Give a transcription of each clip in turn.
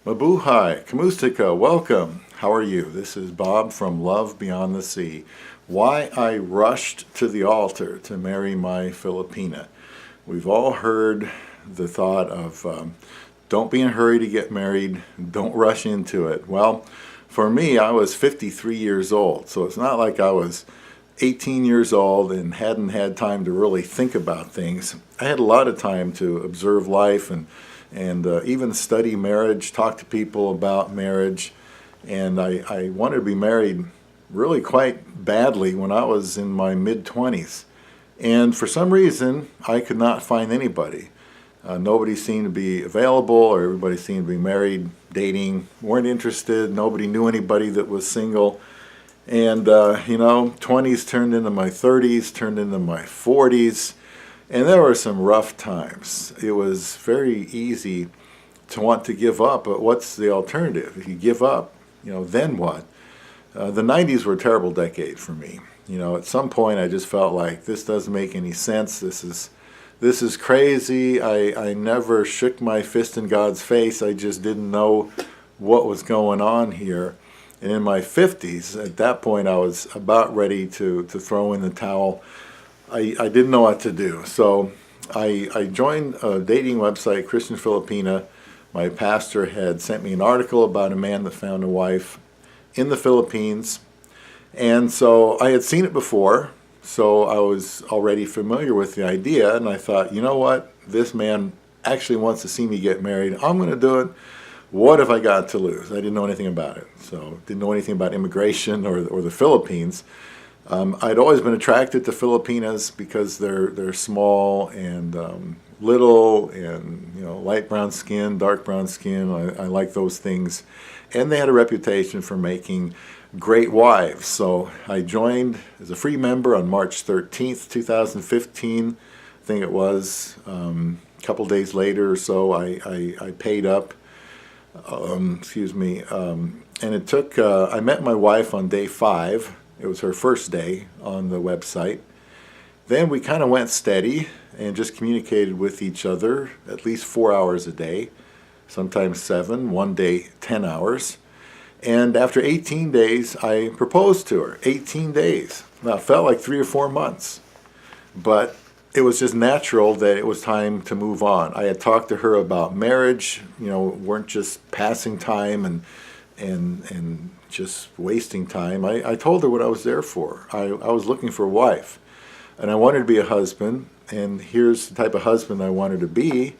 Mabuhay, Kamustika, welcome. How are you? This is Bob from Love Beyond the Sea. Why I rushed to the altar to marry my Filipina. We've all heard the thought of don't be in a hurry to get married, don't rush into it. Well, for me, I was 53 years old, so it's not like I was 18 years old and hadn't had time to really think about things. I had a lot of time to observe life and even study marriage, talk to people about marriage. And I wanted to be married really quite badly when I was in my mid-20s. And for some reason, I could not find anybody. Nobody seemed to be available, or everybody seemed to be married, dating, weren't interested. Nobody knew anybody that was single. And, 20s turned into my 30s, turned into my 40s. And there were some rough times. It was very easy to want to give up, but what's the alternative? If you give up, then what? The 90s were a terrible decade for me. At some point I just felt like this doesn't make any sense. This is crazy. I never shook my fist in God's face. I just didn't know what was going on here. And in my 50s, at that point, I was about ready to throw in the towel. I didn't know what to do. So I joined a dating website, Christian Filipina. My pastor had sent me an article about a man that found a wife in the Philippines. And so I had seen it before, so I was already familiar with the idea. And I thought, you know what? This man actually wants to see me get married. I'm going to do it. What have I got to lose? I didn't know anything about it. So didn't know anything about immigration or the Philippines. I'd always been attracted to Filipinas because they're small and little and light brown skin, dark brown skin. I like those things, and they had a reputation for making great wives. So I joined as a free member on March 13th, 2015. I think it was a couple days later or so. I paid up. And it took. I met my wife on day 5. It was her first day on the website. Then we kind of went steady and just communicated with each other at least 4 hours a day, sometimes 7, one day 10 hours. And after 18 days, I proposed to her. 18 days. Now, it felt like 3 or 4 months, but it was just natural that it was time to move on. I had talked to her about marriage, weren't just passing time and just wasting time. I told her what I was there for. I was looking for a wife, and I wanted to be a husband, and here's the type of husband I wanted to be.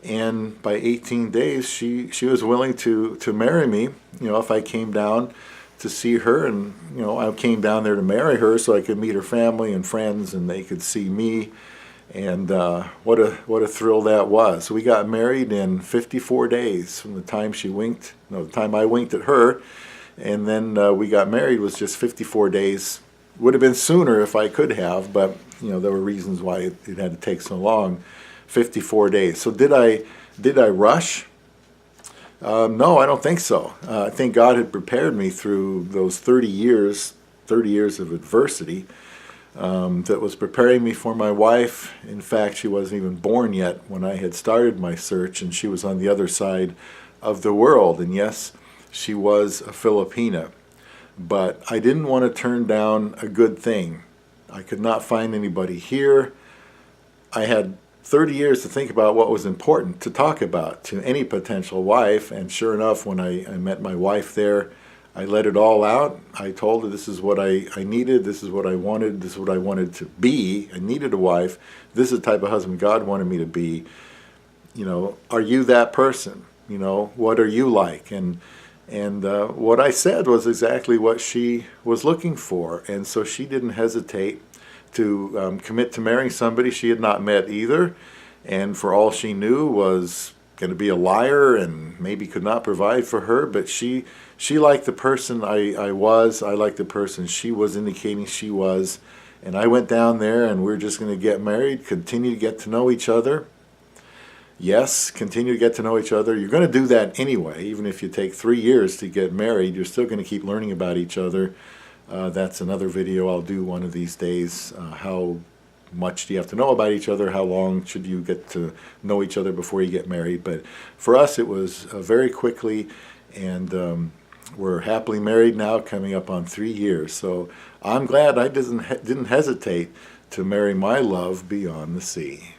And by 18 days, she was willing to marry me, if I came down to see her, and I came down there to marry her so I could meet her family and friends, and they could see me. And what a thrill that was. We got married in 54 days from the time the time I winked at her, and then we got married was just 54 days. Would have been sooner if I could have, but there were reasons why it had to take so long. 54 days. So did I rush? No, I don't think so. I think God had prepared me through those 30 years of adversity. That was preparing me for my wife. In fact, she wasn't even born yet when I had started my search, and she was on the other side of the world. And yes, she was a Filipina. But I didn't want to turn down a good thing. I could not find anybody here. I had 30 years to think about what was important to talk about to any potential wife, and sure enough, when I met my wife there, I let it all out. I told her this is what I needed, this is what I wanted, this is what I wanted to be. I needed a wife. This is the type of husband God wanted me to be. Are you that person? What are you like? And what I said was exactly what she was looking for. And so she didn't hesitate to commit to marrying somebody she had not met either. And for all she knew was going to be a liar and maybe could not provide for her, but she liked the person I was. I liked the person she was indicating she was. And I went down there, and we're just going to get married, continue to get to know each other. Yes, continue to get to know each other. You're going to do that anyway. Even if you take 3 years to get married, you're still going to keep learning about each other. That's another video I'll do one of these days, how much do you have to know about each other? How long should you get to know each other before you get married? But for us, it was very quickly, and we're happily married now, coming up on 3 years. So I'm glad I didn't hesitate to marry my love beyond the sea.